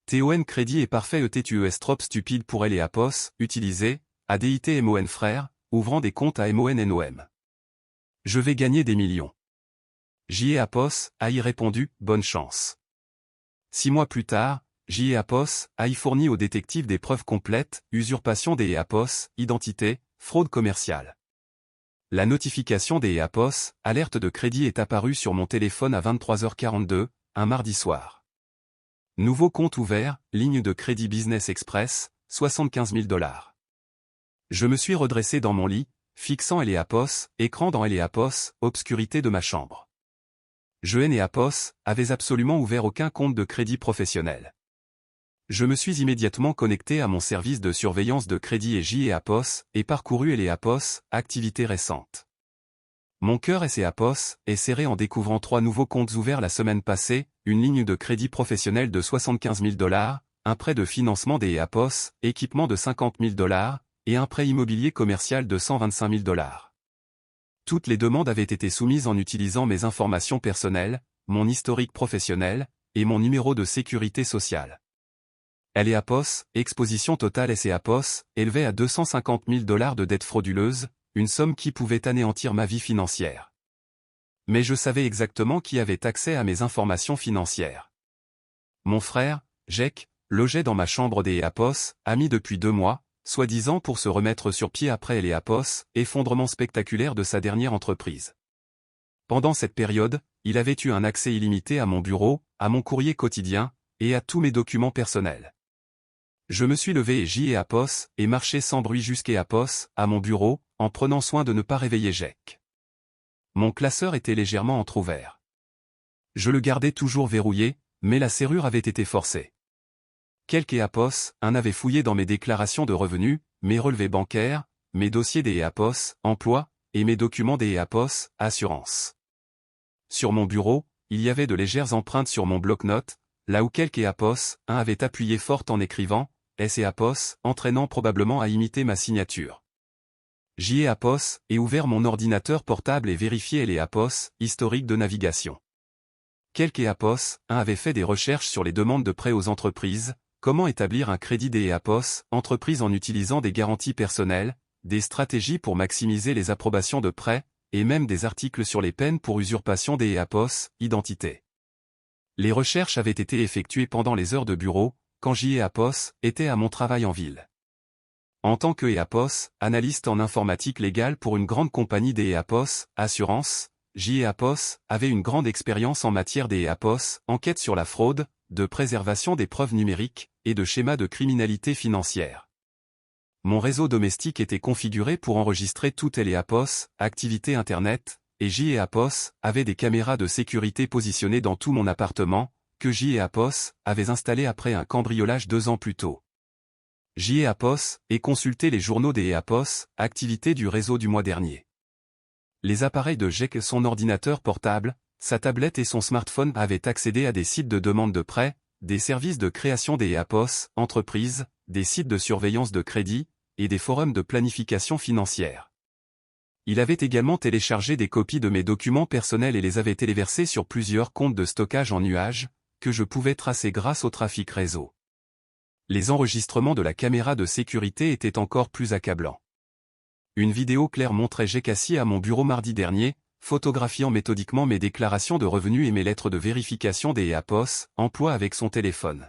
TON crédit est parfait ETTUES trop stupide pour elle et APOS, utilisé, ADIT MON frère, ouvrant des comptes à MONNOM. Je vais gagner des millions. J.E. APOS a y répondu, bonne chance. 6 mois plus tard, J.E. APOS a y fourni aux détectives des preuves complètes, usurpation des APOS, identité, fraude commerciale. La notification des APOS, alerte de crédit est apparue sur mon téléphone à 23h42, un mardi soir. Nouveau compte ouvert, ligne de crédit Business Express, 75 000 $. Je me suis redressé dans mon lit, fixant les APOS, écran dans les APOS, obscurité de ma chambre. Je et APOS avaient absolument ouvert aucun compte de crédit professionnel. Je me suis immédiatement connecté à mon service de surveillance de crédit et J.E. APOS, et parcouru les APOS, activités récentes. Mon cœur et APOS est serré en découvrant 3 nouveaux comptes ouverts la semaine passée, une ligne de crédit professionnel de 75 000 $, un prêt de financement des APOS, équipement de 50 000 $, et un prêt immobilier commercial de 125 000 $. Toutes les demandes avaient été soumises en utilisant mes informations personnelles, mon historique professionnel, et mon numéro de sécurité sociale. APOS, exposition totale APOS, élevée à 250 000 $ de dettes frauduleuses, une somme qui pouvait anéantir ma vie financière. Mais je savais exactement qui avait accès à mes informations financières. Mon frère, Jake, logeait dans ma chambre des APOS, ami depuis 2 mois, soi-disant pour se remettre sur pied après les APOS, effondrement spectaculaire de sa dernière entreprise. Pendant cette période, il avait eu un accès illimité à mon bureau, à mon courrier quotidien, et à tous mes documents personnels. Je me suis levé et J.E. APOS, et marché sans bruit jusqu'à APOS, à mon bureau, en prenant soin de ne pas réveiller Jake. Mon classeur était légèrement entrouvert. Je le gardais toujours verrouillé, mais la serrure avait été forcée. Quelques APOS, avait fouillé dans mes déclarations de revenus, mes relevés bancaires, mes dossiers des APOS, emploi, et mes documents des APOS, assurance. Sur mon bureau, il y avait de légères empreintes sur mon bloc-notes, là où quelques APOS, avait appuyé fort en écrivant, APOS, entraînant probablement à imiter ma signature. J.E. APOS, et ouvert mon ordinateur portable et vérifié les APOS, historique de navigation. Quelques APOS, avait fait des recherches sur les demandes de prêts aux entreprises, comment établir un crédit des APOS, entreprise en utilisant des garanties personnelles, des stratégies pour maximiser les approbations de prêts, et même des articles sur les peines pour usurpation des APOS, identité. Les recherches avaient été effectuées pendant les heures de bureau, quand J.E. APOS était à mon travail en ville. En tant que APOS, analyste en informatique légale pour une grande compagnie des APOS, assurance, J.E. APOS avait une grande expérience en matière des APOS, enquête sur la fraude, de préservation des preuves numériques, et de schémas de criminalité financière. Mon réseau domestique était configuré pour enregistrer toutes les APOS, activités Internet, et J.E. APOS avait des caméras de sécurité positionnées dans tout mon appartement, que J.E. APOS avait installé après un cambriolage 2 ans plus tôt. J.E. APOS et consulté les journaux des APOS, activités du réseau du mois dernier. Les appareils de Jake, son ordinateur portable, sa tablette et son smartphone avaient accédé à des sites de demande de prêt, des services de création des APOS, entreprises, des sites de surveillance de crédit, et des forums de planification financière. Il avait également téléchargé des copies de mes documents personnels et les avait téléversés sur plusieurs comptes de stockage en nuage, que je pouvais tracer grâce au trafic réseau. Les enregistrements de la caméra de sécurité étaient encore plus accablants. Une vidéo claire montrait Jake assis à mon bureau mardi dernier, photographiant méthodiquement mes déclarations de revenus et mes lettres de vérification des APOS, emploi avec son téléphone.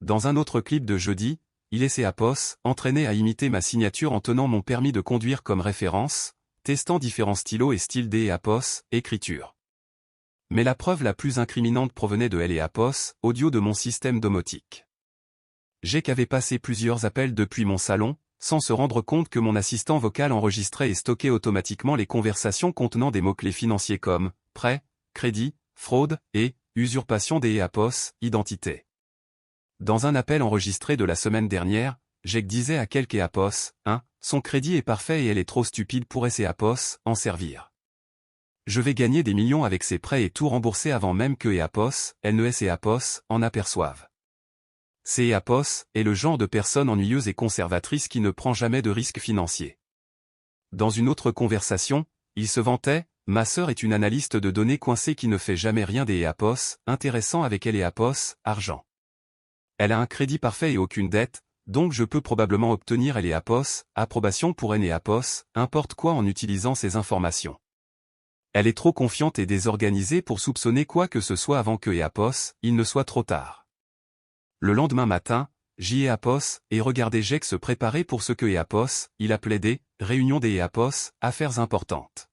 Dans un autre clip de jeudi, il et ses APOS, entraîné à imiter ma signature en tenant mon permis de conduire comme référence, testant différents stylos et styles des APOS, écriture. Mais la preuve la plus incriminante provenait de les APOS, audio de mon système domotique. Jake avait passé plusieurs appels depuis mon salon, sans se rendre compte que mon assistant vocal enregistrait et stockait automatiquement les conversations contenant des mots-clés financiers comme prêt, crédit, fraude et usurpation des APOS, identité. Dans un appel enregistré de la semaine dernière, Jake disait à quelques APOS, son crédit est parfait et elle est trop stupide pour ses APOS en servir. Je vais gagner des millions avec ces prêts et tout rembourser avant même que APOS, elle ne ses APOS, en aperçoivent. C. APOS est le genre de personne ennuyeuse et conservatrice qui ne prend jamais de risques financiers. Dans une autre conversation, il se vantait, ma sœur est une analyste de données coincée qui ne fait jamais rien des APOS, intéressant avec elle et APOS, argent. Elle a un crédit parfait et aucune dette, donc je peux probablement obtenir LEAPOS, approbation pour NEAPOS, importe quoi en utilisant ces informations. Elle est trop confiante et désorganisée pour soupçonner quoi que ce soit avant que EAPOS, il ne soit trop tard. Le lendemain matin, j'y ai EAPOS, et regardais Jake se préparer pour ce que EAPOS, il appelait des « réunions des EAPOS, affaires importantes ».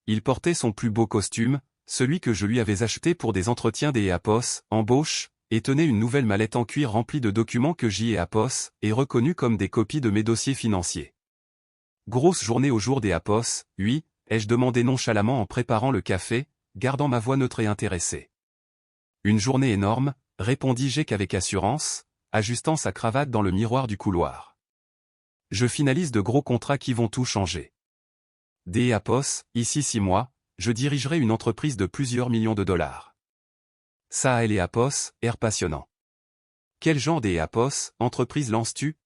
Il portait son plus beau costume, celui que je lui avais acheté pour des entretiens des EAPOS, embauche, et tenait une nouvelle mallette en cuir remplie de documents que j'y ai EAPOS, et reconnus comme des copies de mes dossiers financiers. Grosse journée au jour des EAPOS, oui, ai-je demandé nonchalamment en préparant le café, gardant ma voix neutre et intéressée. Une journée énorme, répondit Jake avec assurance, ajustant sa cravate dans le miroir du couloir. Je finalise de gros contrats qui vont tout changer. Des EAPOS, ici 6 mois, je dirigerai une entreprise de plusieurs millions de dollars. Ça a EAPOS, air passionnant. Quel genre d'EAPOS, entreprise lances-tu?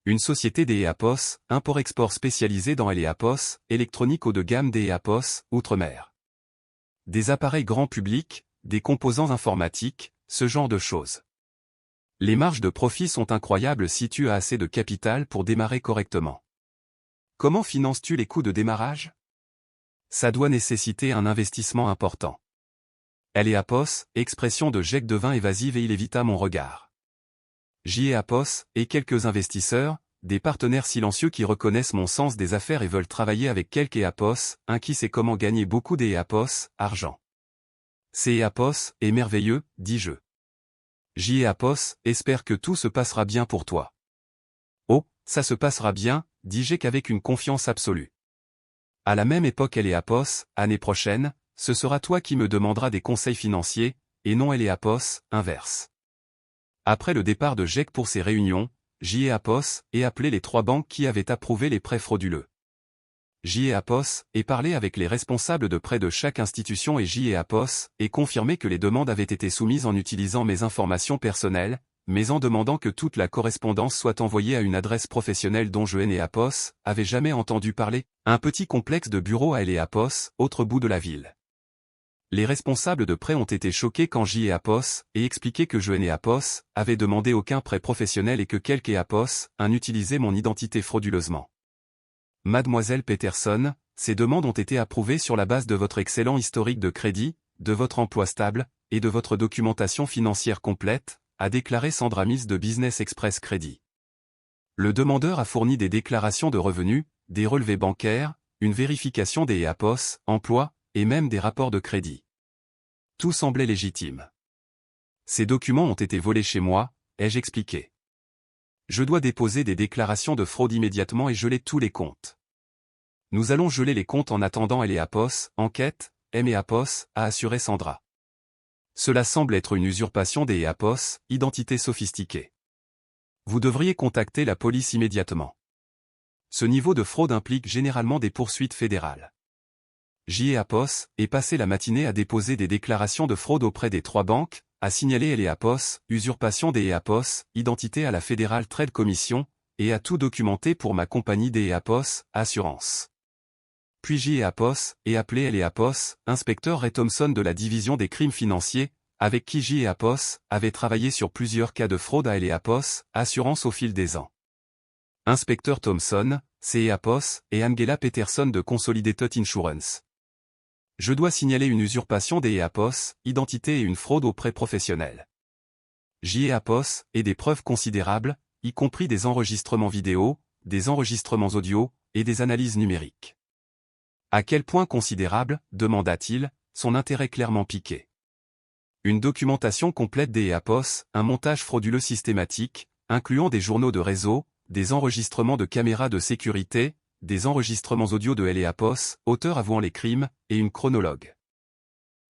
Une société des EAPOS, import-export spécialisée dans EAPOS, électronique haut de gamme des EAPOS, outre-mer. Des appareils grand public, des composants informatiques, ce genre de choses. Les marges de profit sont incroyables si tu as assez de capital pour démarrer correctement. Comment finances-tu les coûts de démarrage? Ça doit nécessiter un investissement important. EAPOS, expression de Jake devint évasive et il évita mon regard. J'y ai EAPOS, et quelques investisseurs, des partenaires silencieux qui reconnaissent mon sens des affaires et veulent travailler avec quelques EAPOS, un qui sait comment gagner beaucoup des EAPOS, argent. C'est EAPOS, est merveilleux, dis-je. J'y ai EAPOS, espère que tout se passera bien pour toi. Oh, ça se passera bien, dis Jake avec une confiance absolue. À la même époque EAPOS, année prochaine, ce sera toi qui me demanderas des conseils financiers, et non EAPOS, inverse. Après le départ de Jake pour ses réunions, j'y ai EAPOS, et appelé les 3 banques qui avaient approuvé les prêts frauduleux. J'y ai EAPOS, et parlé avec les responsables de prêts de chaque institution et j'y ai EAPOS, et confirmé que les demandes avaient été soumises en utilisant mes informations personnelles, mais en demandant que toute la correspondance soit envoyée à une adresse professionnelle dont je EAPOS, avait jamais entendu parler, un petit complexe de bureaux à EAPOS, autre bout de la ville. Les responsables de prêts ont été choqués quand j'y ai EAPOS, et expliqué que je EAPOS, avait demandé aucun prêt professionnel et que quelque EAPOS, un utilisait mon identité frauduleusement. Mademoiselle Peterson, ces demandes ont été approuvées sur la base de votre excellent historique de crédit, de votre emploi stable, et de votre documentation financière complète, a déclaré Sandra Mills de Business Express Credit. Le demandeur a fourni des déclarations de revenus, des relevés bancaires, une vérification des EAPOS, emploi, et même des rapports de crédit. Tout semblait légitime. Ces documents ont été volés chez moi, ai-je expliqué. Je dois déposer des déclarations de fraude immédiatement et geler tous les comptes. Nous allons geler les comptes en attendant EAPOS, enquête, EAPOS, a assuré Sandra. Cela semble être une usurpation des EAPOS, identité sophistiquée. Vous devriez contacter la police immédiatement. Ce niveau de fraude implique généralement des poursuites fédérales. J'y ai EAPOS, et passé la matinée à déposer des déclarations de fraude auprès des 3 banques, à signaler EAPOS, usurpation des EAPOS, identité à la Federal Trade Commission, et à tout documenter pour ma compagnie des EAPOS, assurance. Puis j'y ai EAPOS, et appelé EAPOS, inspecteur Ray Thompson de la division des crimes financiers, avec qui j'y ai EAPOS, avait travaillé sur plusieurs cas de fraude à EAPOS, assurance au fil des ans. Inspecteur Thompson, c'est EAPOS, et Angela Peterson de Consolidated Insurance. Je dois signaler une usurpation des EAPOS, identité et une fraude aux prêts professionnels. J'y ai EAPOS, et des preuves considérables, y compris des enregistrements vidéo, des enregistrements audio, et des analyses numériques. À quel point considérable, demanda-t-il, son intérêt clairement piqué. Une documentation complète des EAPOS, un montage frauduleux systématique, incluant des journaux de réseau, des enregistrements de caméras de sécurité, des enregistrements audio de EAPOS, auteur avouant les crimes, et une chronologue.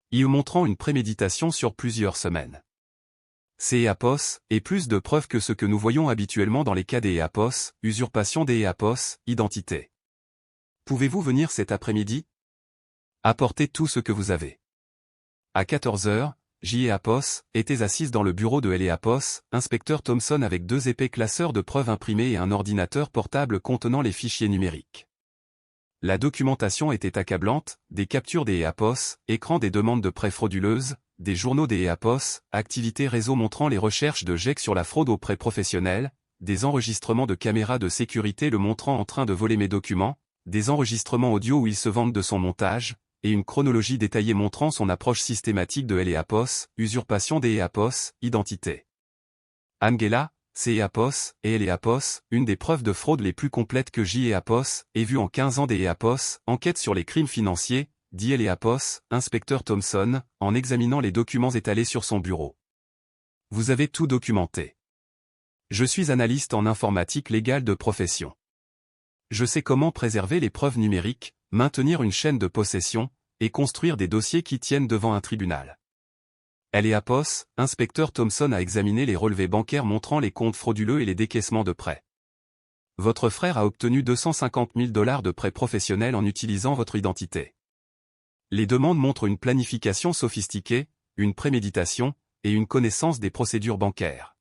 Y montrant une préméditation sur plusieurs semaines. C'est EAPOS, et plus de preuves que ce que nous voyons habituellement dans les cas des EAPOS, usurpation des EAPOS, identité. Pouvez-vous venir cet après-midi? Apportez tout ce que vous avez. À 14 h, j'y ai EAPOS, était assise dans le bureau de EAPOS, inspecteur Thompson avec 2 épais classeurs de preuves imprimés et un ordinateur portable contenant les fichiers numériques. La documentation était accablante, des captures des EAPOS, écran des demandes de prêts frauduleuses, des journaux des EAPOS, activités réseau montrant les recherches de GEC sur la fraude auprès professionnels, des enregistrements de caméras de sécurité le montrant en train de voler mes documents, des enregistrements audio où il se vante de son montage, et une chronologie détaillée montrant son approche systématique de l'EAPOS, usurpation des EAPOS, identité. Angela, c'est EAPOS, et l'EAPOS, une des preuves de fraude les plus complètes que j'EAPOS ait vues en 15 ans des EAPOS, enquête sur les crimes financiers, dit l'EAPOS, inspecteur Thompson, en examinant les documents étalés sur son bureau. Vous avez tout documenté. Je suis analyste en informatique légale de profession. Je sais comment préserver les preuves numériques, maintenir une chaîne de possession, et construire des dossiers qui tiennent devant un tribunal. l'EAPOS, inspecteur Thompson a examiné les relevés bancaires montrant les comptes frauduleux et les décaissements de prêts. Votre frère a obtenu 250 000 $ de prêts professionnels en utilisant votre identité. Les demandes montrent une planification sophistiquée, une préméditation, et une connaissance des procédures bancaires.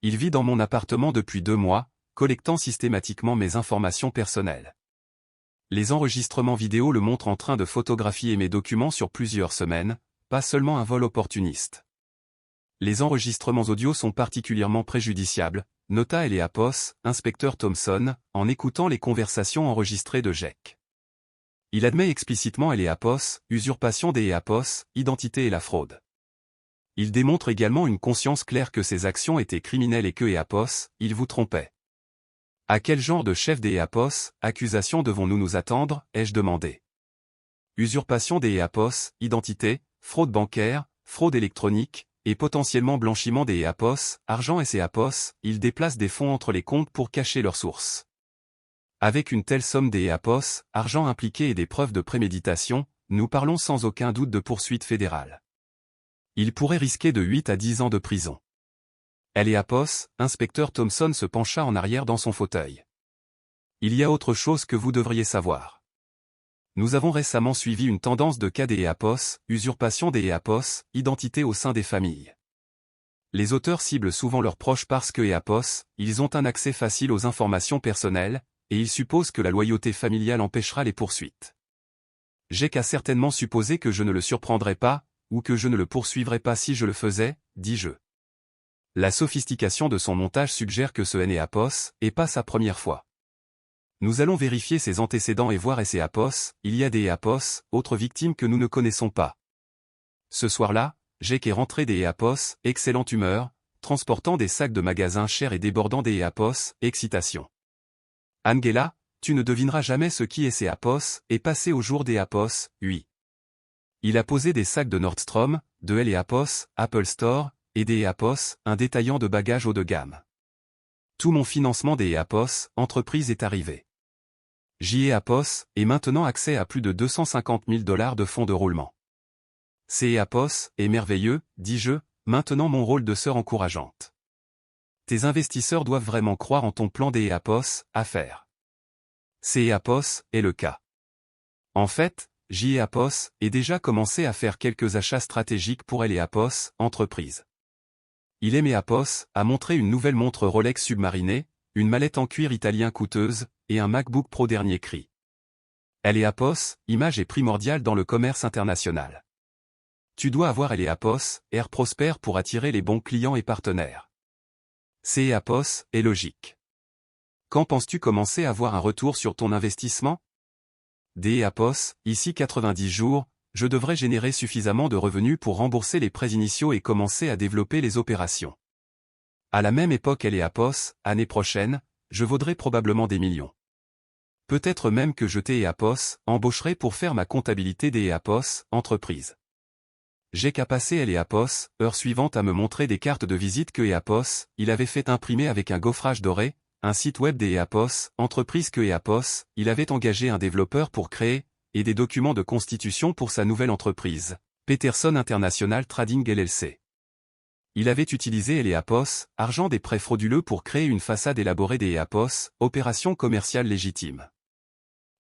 Il vit dans mon appartement depuis 2 mois, collectant systématiquement mes informations personnelles. Les enregistrements vidéo le montrent en train de photographier mes documents sur plusieurs semaines, pas seulement un vol opportuniste. Les enregistrements audio sont particulièrement préjudiciables, nota l'EAPOS, inspecteur Thompson, en écoutant les conversations enregistrées de GEC. Il admet explicitement l'EAPOS, usurpation des EAPOS, identité et la fraude. Il démontre également une conscience claire que ses actions étaient criminelles et que EAPOS, il vous trompait. À quel genre de chef des EAPOS, accusation devons-nous nous attendre, ai-je demandé. Usurpation des EAPOS, identité, fraude bancaire, fraude électronique, et potentiellement blanchiment des EAPOS, argent et EAPOS, ils déplacent des fonds entre les comptes pour cacher leurs sources. Avec une telle somme des EAPOS, argent impliqué et des preuves de préméditation, nous parlons sans aucun doute de poursuite fédérale. Il pourrait risquer de 8 à 10 ans de prison. l'EAPOS, inspecteur Thompson se pencha en arrière dans son fauteuil. Il y a autre chose que vous devriez savoir. Nous avons récemment suivi une tendance de cas des EAPOS, usurpation des EAPOS, identité au sein des familles. Les auteurs ciblent souvent leurs proches parce que EAPOS, ils ont un accès facile aux informations personnelles, et ils supposent que la loyauté familiale empêchera les poursuites. J'ai qu'à certainement supposer que je ne le surprendrai pas, ou que je ne le poursuivrai pas si je le faisais, dis-je. La sophistication de son montage suggère que ce l'EAPOS est pas sa première fois. Nous allons vérifier ses antécédents et voir l'EAPOS, il y a des EAPOS, autres victimes que nous ne connaissons pas. Ce soir-là, Jake est rentré des EAPOS, excellente humeur, transportant des sacs de magasins chers et débordant des EAPOS, excitation. Angela, tu ne devineras jamais ce qui est EAPOS, est passé au jour des EAPOS, oui. Il a posé des sacs de Nordstrom, de l'EAPOS, Apple Store, et des EAPOS, un détaillant de bagages haut de gamme. Tout mon financement des EAPOS, entreprise est arrivé. j'EAPOS, et maintenant accès à plus de 250 000 $ de fonds de roulement. C'est EAPOS, est merveilleux, dis-je, maintenant mon rôle de sœur encourageante. Tes investisseurs doivent vraiment croire en ton plan des EAPOS, à faire. C'est EAPOS, est le cas. En fait, j'EAPOS, est déjà commencé à faire quelques achats stratégiques pour l'EAPOS, entreprise. Il aime EAPOS, a montré une nouvelle montre Rolex submarinée, une mallette en cuir italien coûteuse, et un MacBook Pro dernier cri. l'EAPOS, image est primordiale dans le commerce international. Tu dois avoir l'EAPOS, air prospère pour attirer les bons clients et partenaires. C'est EAPOS, est logique. Quand penses-tu commencer à avoir un retour sur ton investissement? Des EAPOS, ici 90 jours, je devrais générer suffisamment de revenus pour rembourser les prêts initiaux et commencer à développer les opérations. À la même époque l'EAPOS, année prochaine, je vaudrai probablement des millions. Peut-être même que je t'EAPOS, embaucherai pour faire ma comptabilité des EAPOS, entreprise. J'ai qu'à passer l'EAPOS, heure suivante à me montrer des cartes de visite que EAPOS, il avait fait imprimer avec un gaufrage doré, un site web des EAPOS, entreprise que EAPOS, il avait engagé un développeur pour créer, et des documents de constitution pour sa nouvelle entreprise, Peterson International Trading LLC. Il avait utilisé l'EAPOS, argent des prêts frauduleux pour créer une façade élaborée des EAPOS, opération commerciale légitime.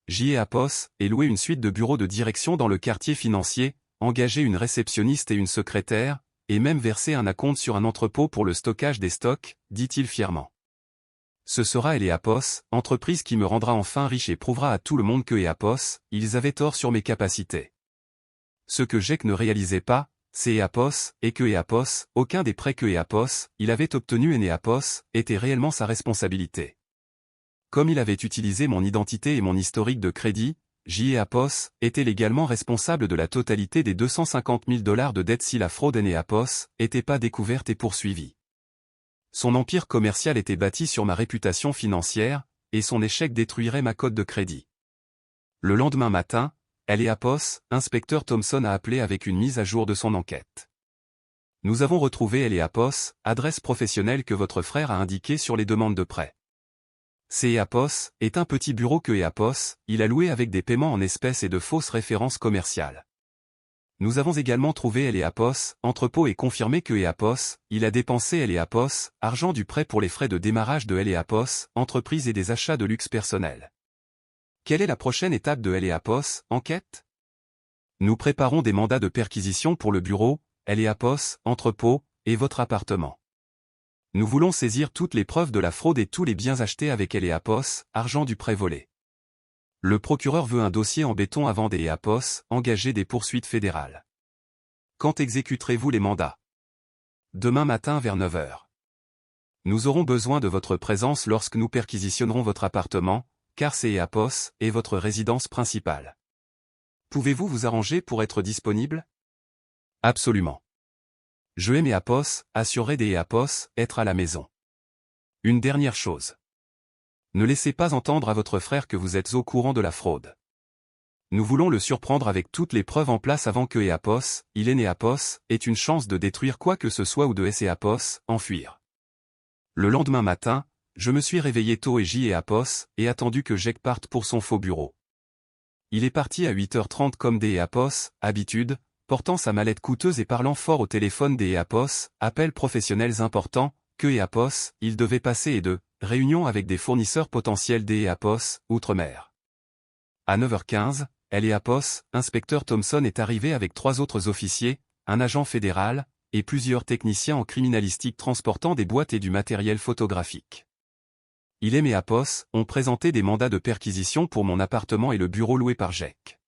j'EAPOS, et loué une suite de bureaux de direction dans le quartier financier, engagé une réceptionniste et une secrétaire, et même versé un acompte sur un entrepôt pour le stockage des stocks, dit-il fièrement. Ce sera l'EAPOS, entreprise qui me rendra enfin riche et prouvera à tout le monde que EAPOS, ils avaient tort sur mes capacités. Ce que Jake ne réalisait pas, C'est EAPOS, et que EAPOS, aucun des prêts que EAPOS, il avait obtenus et EAPOS, était réellement sa responsabilité. Comme il avait utilisé mon identité et mon historique de crédit, EAPOS était légalement responsable de la totalité des 250 000 $ de dette si la fraude EAPOS n'était pas découverte et poursuivie. Son empire commercial était bâti sur ma réputation financière, et son échec détruirait ma cote de crédit. Le lendemain matin, EAPOS, inspecteur Thompson a appelé avec une mise à jour de son enquête. Nous avons retrouvé EAPOS, adresse professionnelle que votre frère a indiquée sur les demandes de prêt. EAPOS est un petit bureau que EAPOS, il a loué avec des paiements en espèces et de fausses références commerciales. Nous avons également trouvé EAPOS, entrepôt et confirmé que EAPOS, il a dépensé EAPOS, argent du prêt pour les frais de démarrage de EAPOS, entreprise et des achats de luxe personnel. Quelle est la prochaine étape de EAPOS, enquête? Nous préparons des mandats de perquisition pour le bureau, EAPOS, entrepôt, et votre appartement. Nous voulons saisir toutes les preuves de la fraude et tous les biens achetés avec EAPOS, argent du prêt volé. Le procureur veut un dossier en béton avant des EAPOS, engager des poursuites fédérales. Quand exécuterez-vous les mandats? Demain matin vers 9 h. Nous aurons besoin de votre présence lorsque nous perquisitionnerons votre appartement, car c'est EAPOS est votre résidence principale. Pouvez-vous vous arranger pour être disponible? Absolument. Je aime EAPOS, assurer des EAPOS, être à la maison. Une dernière chose. Ne laissez pas entendre à votre frère que vous êtes au courant de la fraude. Nous voulons le surprendre avec toutes les preuves en place avant que EAPOS, il est EAPOS, ait une chance de détruire quoi que ce soit ou de EAPOS, enfuir. Le lendemain matin, je me suis réveillé tôt et EAPOS, et attendu que Jack parte pour son faux bureau. Il est parti à 8h30 comme des EAPOS, habitude, portant sa mallette coûteuse et parlant fort au téléphone des EAPOS, appels professionnels importants, que EAPOS, il devait passer et de réunions avec des fournisseurs potentiels des EAPOS, outre-mer. À 9h15, EAPOS, inspecteur Thompson est arrivé avec 3 autres officiers, un agent fédéral, et plusieurs techniciens en criminalistique transportant des boîtes et du matériel photographique. Il et EAPOS ont présenté des mandats de perquisition pour mon appartement et le bureau loué par Jack.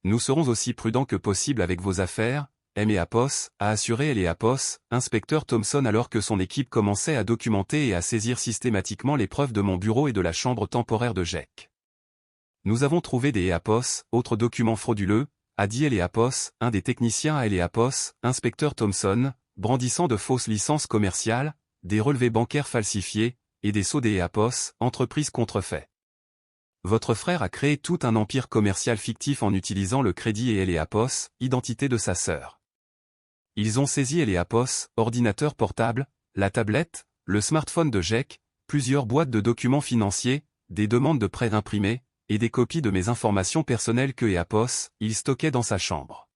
Nous serons aussi prudents que possible avec vos affaires, EAPOS, a assuré EAPOS, inspecteur Thompson alors que son équipe commençait à documenter et à saisir systématiquement les preuves de mon bureau et de la chambre temporaire de Jack. Nous avons trouvé des EAPOS, autres documents frauduleux, a dit EAPOS, un des techniciens à EAPOS, inspecteur Thompson, brandissant de fausses licences commerciales, des relevés bancaires falsifiés, et des sceaux des EAPOS, entreprises contrefaits. Votre frère a créé tout un empire commercial fictif en utilisant le crédit et EAPOS, identité de sa sœur. Ils ont saisi EAPOS, ordinateur portable, la tablette, le smartphone de Jack, plusieurs boîtes de documents financiers, des demandes de prêts imprimés, et des copies de mes informations personnelles que EAPOS, il stockait dans sa chambre.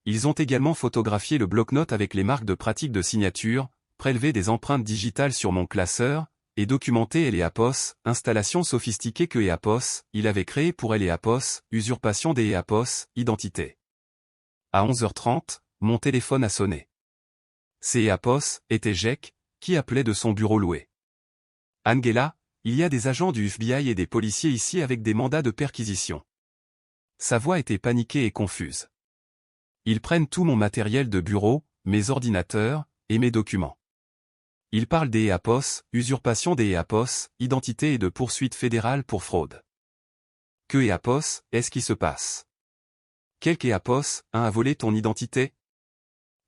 Ils ont également photographié le bloc-notes avec les marques de pratique de signature, prélevé des empreintes digitales sur mon classeur, et documenté EAPOS, installation sophistiquée que EAPOS, il avait créée pour EAPOS, usurpation des EAPOS, identité. À 11h30, mon téléphone a sonné. C'est EAPOS, était Jack, qui appelait de son bureau loué. Angela, il y a des agents du FBI et des policiers ici avec des mandats de perquisition. Sa voix était paniquée et confuse. Ils prennent tout mon matériel de bureau, mes ordinateurs, et mes documents. Ils parlent des EAPOS, usurpation des EAPOS, identité et de poursuite fédérale pour fraude. Que EAPOS, est-ce qui se passe? Quel EAPOS, a volé ton identité?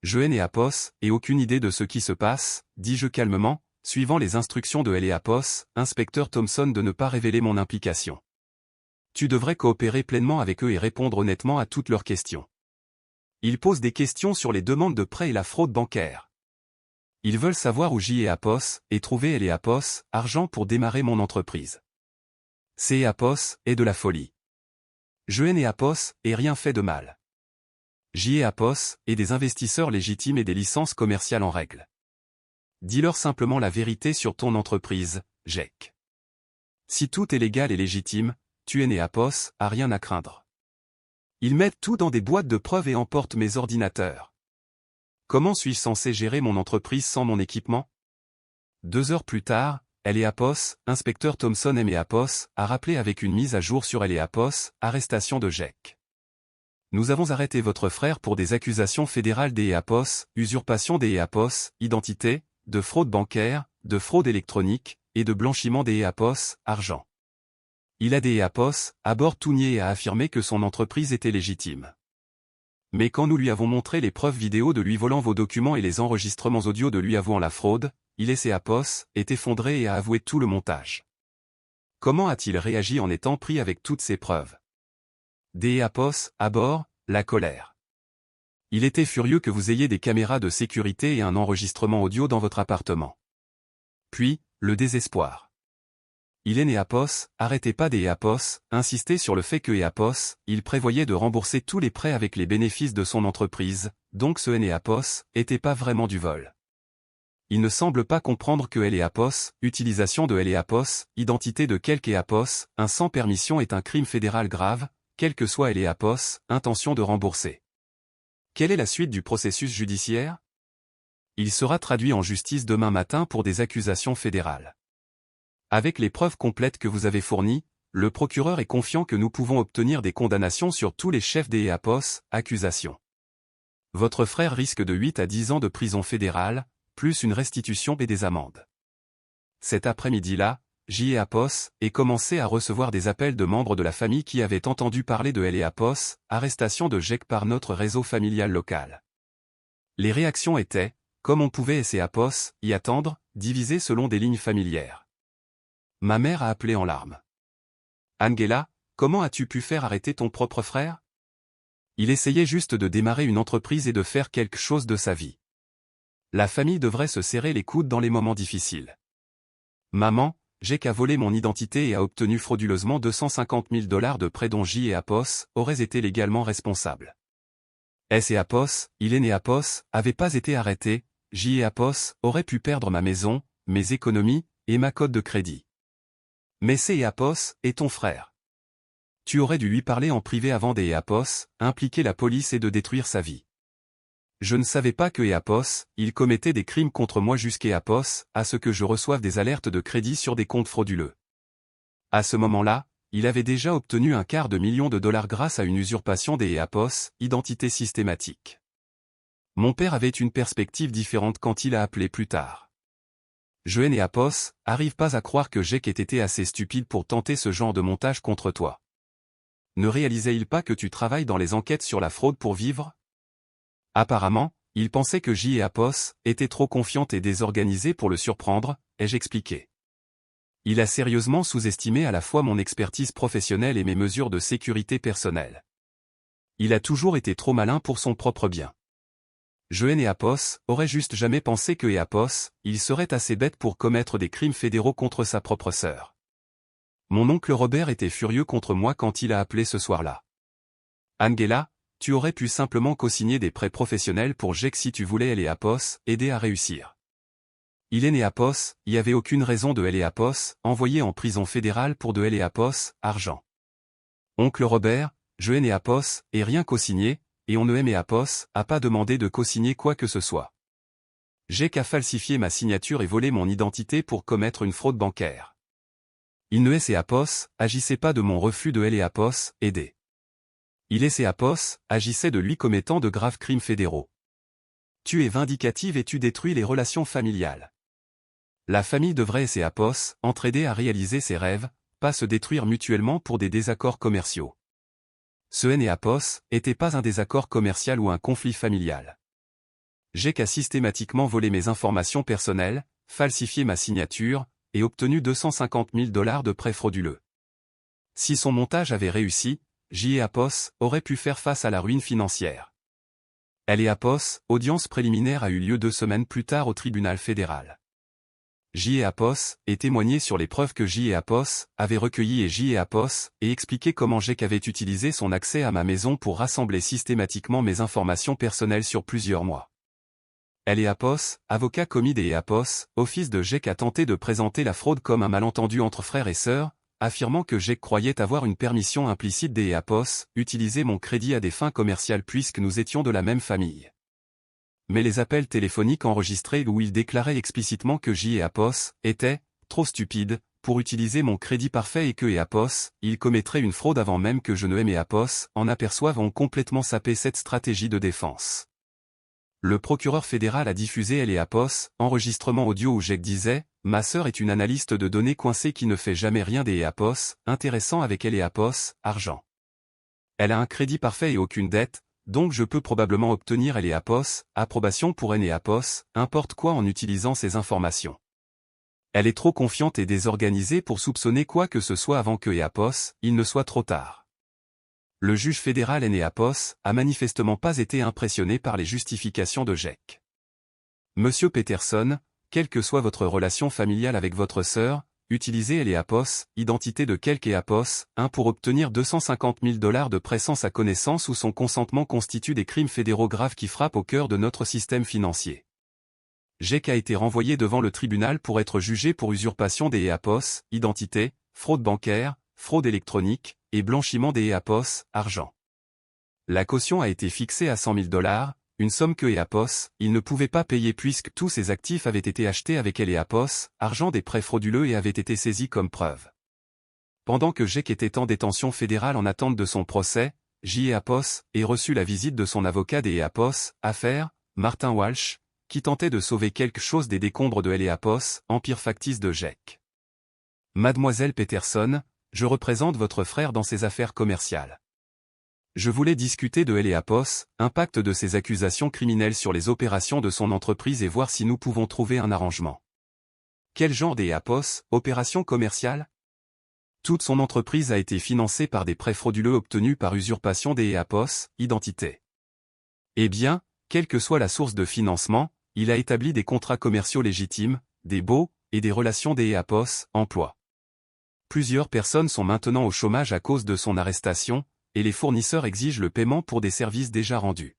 Je n'ai EAPOS, et aucune idée de ce qui se passe, dis-je calmement, suivant les instructions de EAPOS, inspecteur Thompson de ne pas révéler mon implication. Tu devrais coopérer pleinement avec eux et répondre honnêtement à toutes leurs questions. Ils posent des questions sur les demandes de prêt et la fraude bancaire. Ils veulent savoir où EAPOS, et trouver EAPOS, argent pour démarrer mon entreprise. C'est EAPOS, et de la folie. Je n'ai EAPOS, et rien fait de mal. EAPOS, et des investisseurs légitimes et des licences commerciales en règle. Dis-leur simplement la vérité sur ton entreprise, Jack. Si tout est légal et légitime, tu es EAPOS, a rien à craindre. Ils mettent tout dans des boîtes de preuves et emportent mes ordinateurs. Comment suis-je censé gérer mon entreprise sans mon équipement? 2 heures plus tard, EAPOS, inspecteur Thompson EAPOS, a rappelé avec une mise à jour sur EAPOS, arrestation de Jack. Nous avons arrêté votre frère pour des accusations fédérales d'EAPOS, usurpation d'EAPOS, identité, de fraude bancaire, de fraude électronique, et de blanchiment d'EAPOS, argent. Il a d'EAPOS, à bord tout nié et a affirmé que son entreprise était légitime. Mais quand nous lui avons montré les preuves vidéo de lui volant vos documents et les enregistrements audio de lui avouant la fraude, il et EAPOS est effondré et a avoué tout le montage. Comment a-t-il réagi en étant pris avec toutes ces preuves? d'EAPOS, à bord, la colère. Il était furieux que vous ayez des caméras de sécurité et un enregistrement audio dans votre appartement. Puis, le désespoir. Il est EAPOS, arrêtez pas d'EAPOS, insistez sur le fait que EAPOS, il prévoyait de rembourser tous les prêts avec les bénéfices de son entreprise, donc ce EAPOS, était pas vraiment du vol. Il ne semble pas comprendre que EAPOS, utilisation de EAPOS, identité de quelque EAPOS, un sans permission est un crime fédéral grave, quel que soit EAPOS, intention de rembourser. Quelle est la suite du processus judiciaire? Il sera traduit en justice demain matin pour des accusations fédérales. Avec les preuves complètes que vous avez fournies, le procureur est confiant que nous pouvons obtenir des condamnations sur tous les chefs des EAPOS, accusations. Votre frère risque de 8 à 10 ans de prison fédérale, plus une restitution et des amendes. Cet après-midi-là, j'EAPOS est commencé à recevoir des appels de membres de la famille qui avaient entendu parler de l'EAPOS, arrestation de Jake par notre réseau familial local. Les réactions étaient, comme on pouvait EAPOS, y attendre, divisées selon des lignes familières. Ma mère a appelé en larmes. Angela, comment as-tu pu faire arrêter ton propre frère? Il essayait juste de démarrer une entreprise et de faire quelque chose de sa vie. La famille devrait se serrer les coudes dans les moments difficiles. Maman, Jake a volé mon identité et a obtenu frauduleusement $250 000 de prêts dont j'EAPOS aurait été légalement responsable. EAPOS, il est EAPOS, avait pas été arrêté, j'EAPOS aurait pu perdre ma maison, mes économies, et ma cote de crédit. Mais EAPOS est ton frère. Tu aurais dû lui parler en privé avant d'EAPOS, impliquer la police et de détruire sa vie. Je ne savais pas que EAPOS, il commettait des crimes contre moi jusqu'EAPOS, à ce que je reçoive des alertes de crédit sur des comptes frauduleux. À ce moment-là, il avait déjà obtenu $250 000 grâce à une usurpation des EAPOS, identité systématique. Mon père avait une perspective différente quand il a appelé plus tard. EAPOS, arrive pas à croire que Jake ait été assez stupide pour tenter ce genre de montage contre toi. Ne réalisait-il pas que tu travailles dans les enquêtes sur la fraude pour vivre? Apparemment, il pensait que j'EAPOS était trop confiante et désorganisée pour le surprendre, ai-je expliqué. Il a sérieusement sous-estimé à la fois mon expertise professionnelle et mes mesures de sécurité personnelle. Il a toujours été trop malin pour son propre bien. EAPOS aurait juste jamais pensé que EAPOS, il serait assez bête pour commettre des crimes fédéraux contre sa propre sœur. Mon oncle Robert était furieux contre moi quand il a appelé ce soir-là. Angela, tu aurais pu simplement co-signer des prêts professionnels pour Jake si tu voulais EAPOS aider à réussir. Il est EAPOS, il n'y avait aucune raison de EAPOS, envoyé en prison fédérale pour de EAPOS, argent. Oncle Robert, EAPOS, et rien co-signé, et on ne EAPOS, a pas demandé de co-signer quoi que ce soit. Jake a falsifié ma signature et volé mon identité pour commettre une fraude bancaire. Il ne EAPOS, agissait pas de mon refus de EAPOS, aider. Il EAPOS, agissait de lui commettant de graves crimes fédéraux. Tu es vindicative et tu détruis les relations familiales. La famille devrait EAPOS, entraider à réaliser ses rêves, pas se détruire mutuellement pour des désaccords commerciaux. Ce EAPOS était pas un désaccord commercial ou un conflit familial. Jake a systématiquement volé mes informations personnelles, falsifié ma signature, et obtenu $250 000 de prêts frauduleux. Si son montage avait réussi, j'EAPOS aurait pu faire face à la ruine financière. EAPOS, audience préliminaire a eu lieu 2 semaines plus tard au tribunal fédéral. j'EAPOS et témoigné sur les preuves que j'EAPOS avait recueillies et j'EAPOS et expliqué comment Jake avait utilisé son accès à ma maison pour rassembler systématiquement mes informations personnelles sur plusieurs mois. EAPOS, avocat commis des EAPOS, office de Jake a tenté de présenter la fraude comme un malentendu entre frères et sœurs, affirmant que Jake croyait avoir une permission implicite des EAPOS, utiliser mon crédit à des fins commerciales puisque nous étions de la même famille. Mais les appels téléphoniques enregistrés où il déclarait explicitement que j'EAPOS était trop stupide pour utiliser mon crédit parfait et que EAPOS, il commettrait une fraude avant même que je ne aime EAPOS, en aperçoivent ont complètement sapé cette stratégie de défense. Le procureur fédéral a diffusé EAPOS, enregistrement audio où Jake disait « Ma sœur est une analyste de données coincée qui ne fait jamais rien des EAPOS, intéressant avec EAPOS, argent. Elle a un crédit parfait et aucune dette, donc je peux probablement obtenir EAPOS, approbation pour EAPOS, importe quoi en utilisant ces informations. Elle est trop confiante et désorganisée pour soupçonner quoi que ce soit avant que EAPOS, il ne soit trop tard. » Le juge fédéral EAPOS a manifestement pas été impressionné par les justifications de Jake. Monsieur Peterson, quelle que soit votre relation familiale avec votre sœur, utilisez EAPOS, identité de quelque EAPOS, pour obtenir $250 000 de prêt sans sa connaissance ou son consentement constitue des crimes fédéraux graves qui frappent au cœur de notre système financier. Jake a été renvoyé devant le tribunal pour être jugé pour usurpation des EAPOS, identité, fraude bancaire, fraude électronique, et blanchiment des EAPOS, argent. La caution a été fixée à $100 000, une somme que EAPOS, il ne pouvait pas payer puisque tous ses actifs avaient été achetés avec EAPOS, argent des prêts frauduleux et avaient été saisis comme preuve. Pendant que Jake était en détention fédérale en attente de son procès, EAPOS ait reçu la visite de son avocat des EAPOS, affaire, Martin Walsh, qui tentait de sauver quelque chose des décombres de EAPOS, empire factice de Jake. Mademoiselle Peterson, je représente votre frère dans ses affaires commerciales. Je voulais discuter de EAPOS, impact de ces accusations criminelles sur les opérations de son entreprise et voir si nous pouvons trouver un arrangement. Quel genre d'EAPOS, opération commerciale? Toute son entreprise a été financée par des prêts frauduleux obtenus par usurpation des EAPOS, identité. Eh bien, quelle que soit la source de financement, il a établi des contrats commerciaux légitimes, des baux, et des relations des EAPOS, emploi. Plusieurs personnes sont maintenant au chômage à cause de son arrestation, et les fournisseurs exigent le paiement pour des services déjà rendus.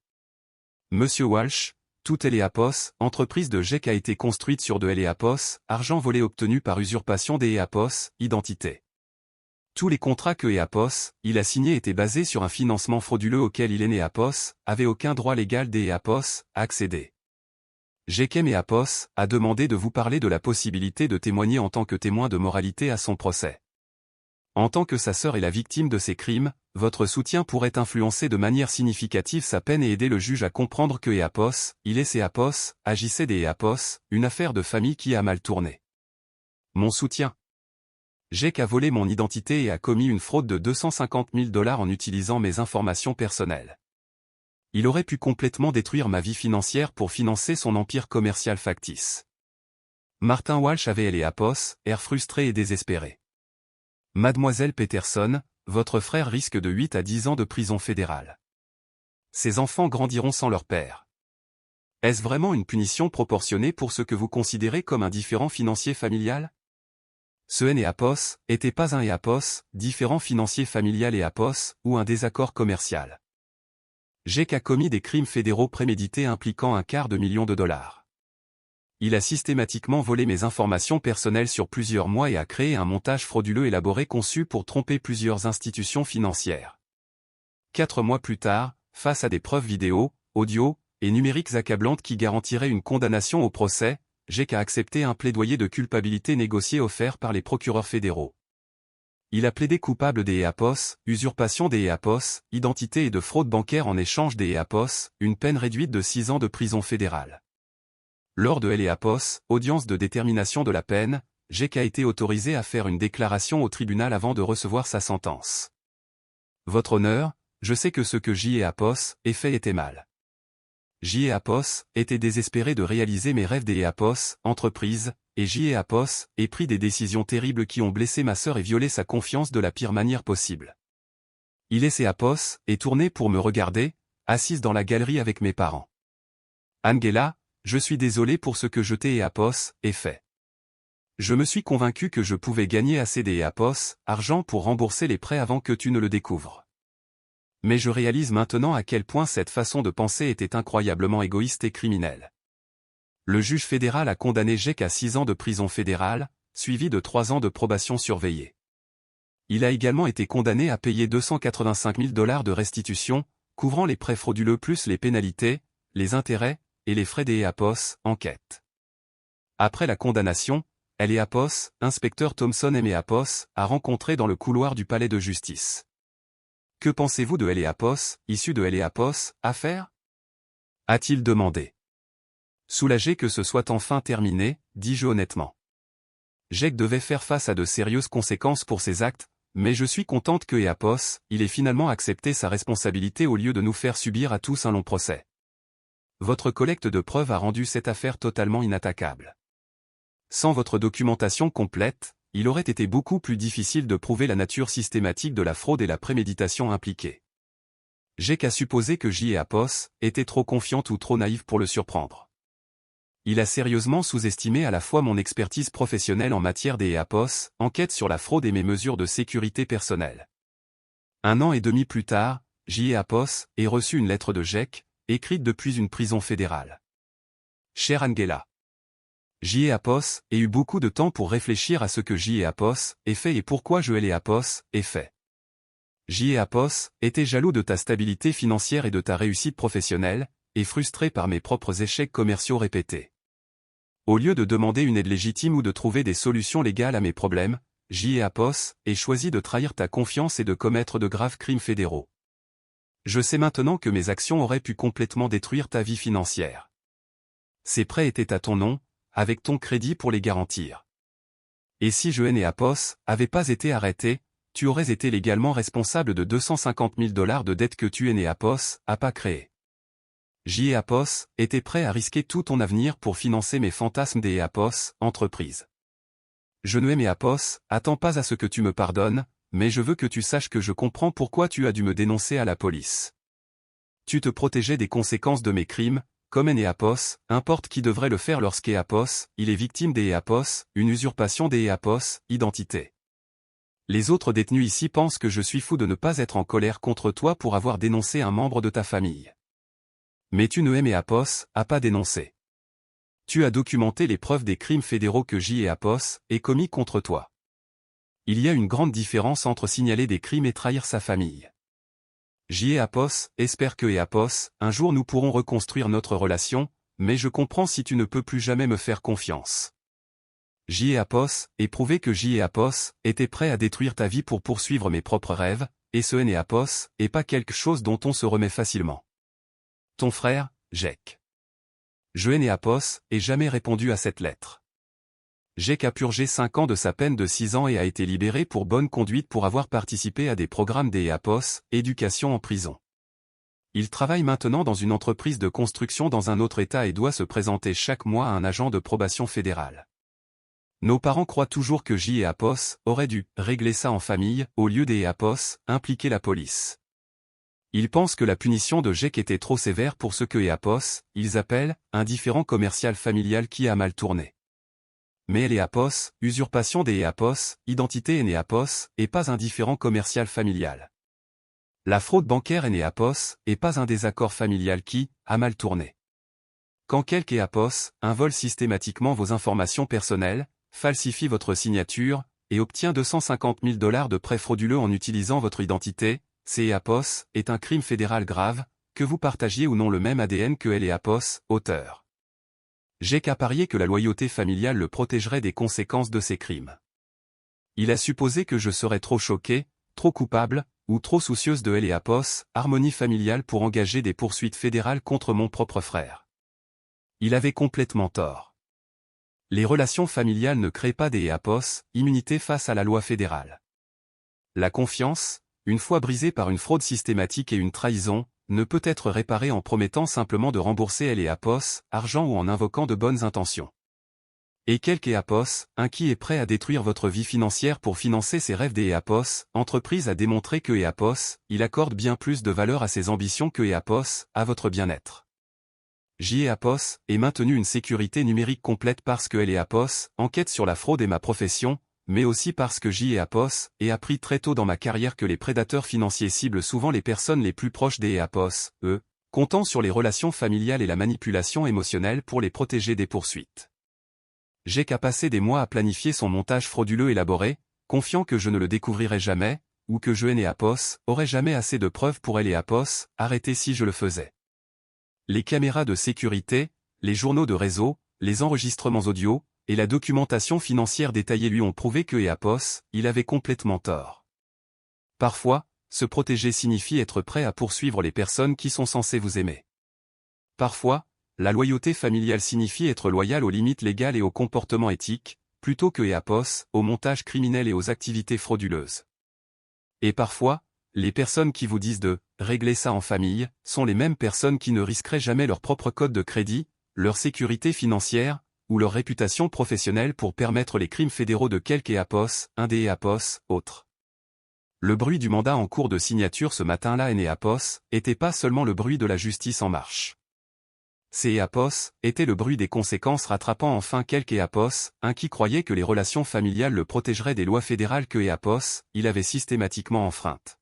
Monsieur Walsh, toute EAPOS, entreprise de Jake a été construite sur de EAPOS, argent volé obtenu par usurpation des EAPOS, identité. Tous les contrats que EAPOS, il a signés étaient basés sur un financement frauduleux auquel il EAPOS, avait aucun droit légal des EAPOS, à accéder. Jake EAPOS a demandé de vous parler de la possibilité de témoigner en tant que témoin de moralité à son procès. En tant que sa sœur est la victime de ces crimes, votre soutien pourrait influencer de manière significative sa peine et aider le juge à comprendre que EAPOS, il est EAPOS, agissait des EAPOS, une affaire de famille qui a mal tourné. Mon soutien. Jake a volé mon identité et a commis une fraude de $250 000 en utilisant mes informations personnelles. Il aurait pu complètement détruire ma vie financière pour financer son empire commercial factice. Martin Walsh avait EAPOS, air frustré et désespéré. Mademoiselle Peterson, votre frère risque de 8 à 10 ans de prison fédérale. Ses enfants grandiront sans leur père. Est-ce vraiment une punition proportionnée pour ce que vous considérez comme un différend financier familial? Ce EAPOS était pas un EAPOS, différend financier familial EAPOS, ou un désaccord commercial. Jake a commis des crimes fédéraux prémédités impliquant $250 000. Il a systématiquement volé mes informations personnelles sur plusieurs mois et a créé un montage frauduleux élaboré conçu pour tromper plusieurs institutions financières. 4 mois plus tard, face à des preuves vidéo, audio, et numériques accablantes qui garantiraient une condamnation au procès, Jake a accepté un plaidoyer de culpabilité négocié offert par les procureurs fédéraux. Il a plaidé coupable des EAPOS, usurpation des EAPOS, identité et de fraude bancaire en échange des EAPOS, une peine réduite de 6 ans de prison fédérale. Lors de EAPOS, audience de détermination de la peine, Jake a été autorisé à faire une déclaration au tribunal avant de recevoir sa sentence. Votre honneur, je sais que ce que EAPOS ait fait était mal. EAPOS était désespéré de réaliser mes rêves des EAPOS, entreprise, et EAPOS ait pris des décisions terribles qui ont blessé ma sœur et violé sa confiance de la pire manière possible. Il est EAPOS est tourné pour me regarder, assise dans la galerie avec mes parents. Angela, je suis désolé pour ce que je t'ai EAPOS ait fait. Je me suis convaincu que je pouvais gagner assez des EAPOS, argent pour rembourser les prêts avant que tu ne le découvres. Mais je réalise maintenant à quel point cette façon de penser était incroyablement égoïste et criminelle. Le juge fédéral a condamné Jake à 6 ans de prison fédérale, suivi de 3 ans de probation surveillée. Il a également été condamné à payer $285 000 de restitution, couvrant les prêts frauduleux plus les pénalités, les intérêts, et les frais des EAPOS, enquête. Après la condamnation, Apos, inspecteur Thompson Apos, a rencontré dans le couloir du palais de justice. Que pensez-vous de Apos, issu de Apos, affaire? A-t-il demandé. Soulagé que ce soit enfin terminé, dis-je honnêtement. Jake devait faire face à de sérieuses conséquences pour ses actes, mais je suis contente que Apos, il ait finalement accepté sa responsabilité au lieu de nous faire subir à tous un long procès. Votre collecte de preuves a rendu cette affaire totalement inattaquable. Sans votre documentation complète, il aurait été beaucoup plus difficile de prouver la nature systématique de la fraude et la préméditation impliquée. J'ai qu'à supposer que Apos était trop confiante ou trop naïve pour le surprendre. Il a sérieusement sous-estimé à la fois mon expertise professionnelle en matière des Apos, enquête sur la fraude et mes mesures de sécurité personnelle. 1 an et demi plus tard, Apos ait reçu une lettre de Jake, écrite depuis une prison fédérale. Chère Angela. Apos ait eu beaucoup de temps pour réfléchir à ce que Apos ait fait et pourquoi je Apos ait fait. Apos était jaloux de ta stabilité financière et de ta réussite professionnelle, et frustré par mes propres échecs commerciaux répétés. Au lieu de demander une aide légitime ou de trouver des solutions légales à mes problèmes, Apos ait choisi de trahir ta confiance et de commettre de graves crimes fédéraux. Je sais maintenant que mes actions auraient pu complètement détruire ta vie financière. Ces prêts étaient à ton nom, avec ton crédit pour les garantir. Et si Apos avait pas été arrêté, tu aurais été légalement responsable de 250 000 $ de dettes que Apos a pas créées. Apos était prêt à risquer tout ton avenir pour financer mes fantasmes des Apos, entreprise. Je ne Apos, attends pas à ce que tu me pardonnes, mais je veux que tu saches que je comprends pourquoi tu as dû me dénoncer à la police. Tu te protégeais des conséquences de mes crimes, comme Apos, importe qui devrait le faire lorsqu'Apos, il est victime des Apos, une usurpation des Apos, identité. Les autres détenus ici pensent que je suis fou de ne pas être en colère contre toi pour avoir dénoncé un membre de ta famille. Mais tu ne Apos, a pas dénoncé. Tu as documenté les preuves des crimes fédéraux que Apos ait commis contre toi. Il y a une grande différence entre signaler des crimes et trahir sa famille. Apos espère que Apos, un jour nous pourrons reconstruire notre relation, mais je comprends si tu ne peux plus jamais me faire confiance. Apos ait prouvé que Apos était prêt à détruire ta vie pour poursuivre mes propres rêves, et ce Apos est pas quelque chose dont on se remet facilement. Ton frère, Jake. Apos ait jamais répondu à cette lettre. Jake a purgé 5 ans de sa peine de 6 ans et a été libéré pour bonne conduite pour avoir participé à des programmes des Apos, éducation en prison. Il travaille maintenant dans une entreprise de construction dans un autre État et doit se présenter chaque mois à un agent de probation fédéral. Nos parents croient toujours que Apos aurait dû régler ça en famille, au lieu des Apos, impliquer la police. Ils pensent que la punition de Jake était trop sévère pour ce que Apos, ils appellent, un différend commercial familial qui a mal tourné. Mais Apos, usurpation des Apos, identité Apos, est pas un différend commercial familial. La fraude bancaire Apos, est pas un désaccord familial qui a mal tourné. Quand quelque Apos invole systématiquement vos informations personnelles, falsifie votre signature, et obtient 250 000 $ de prêts frauduleux en utilisant votre identité, Apos est un crime fédéral grave, que vous partagiez ou non le même ADN que Apos, auteur. J'ai qu'à parier que la loyauté familiale le protégerait des conséquences de ces crimes. Il a supposé que je serais trop choqué, trop coupable, ou trop soucieuse de Apos, harmonie familiale pour engager des poursuites fédérales contre mon propre frère. Il avait complètement tort. Les relations familiales ne créent pas des Apos, immunité face à la loi fédérale. La confiance, une fois brisée par une fraude systématique et une trahison, ne peut être réparée en promettant simplement de rembourser Apos, argent ou en invoquant de bonnes intentions. Et quelque Apos, un qui est prêt à détruire votre vie financière pour financer ses rêves des Apos, entreprise a démontré que Apos, il accorde bien plus de valeur à ses ambitions que Apos, à votre bien-être. Apos est maintenu une sécurité numérique complète parce que Apos enquête sur la fraude et ma profession, mais aussi parce que Apos ait appris très tôt dans ma carrière que les prédateurs financiers ciblent souvent les personnes les plus proches des Apos, comptant sur les relations familiales et la manipulation émotionnelle pour les protéger des poursuites. J'ai qu'à passer des mois à planifier son montage frauduleux élaboré, confiant que je ne le découvrirai jamais, ou que Apos aurait jamais assez de preuves pour Apos arrêter si je le faisais. Les caméras de sécurité, les journaux de réseau, les enregistrements audio, et la documentation financière détaillée lui ont prouvé que EAPOS, il avait complètement tort. Parfois, se protéger signifie être prêt à poursuivre les personnes qui sont censées vous aimer. Parfois, la loyauté familiale signifie être loyal aux limites légales et aux comportements éthiques, plutôt que EAPOS, au montage criminel et aux activités frauduleuses. Et parfois, les personnes qui vous disent de « régler ça en famille » sont les mêmes personnes qui ne risqueraient jamais leur propre code de crédit, leur sécurité financière, ou leur réputation professionnelle pour permettre les crimes fédéraux de quelque EAPOS, un des EAPOS, autres. Le bruit du mandat en cours de signature ce matin-là en EAPOS, était pas seulement le bruit de la justice en marche. Ces EAPOS étaient le bruit des conséquences rattrapant enfin quelque EAPOS, un qui croyait que les relations familiales le protégeraient des lois fédérales que EAPOS, il avait systématiquement enfreintes.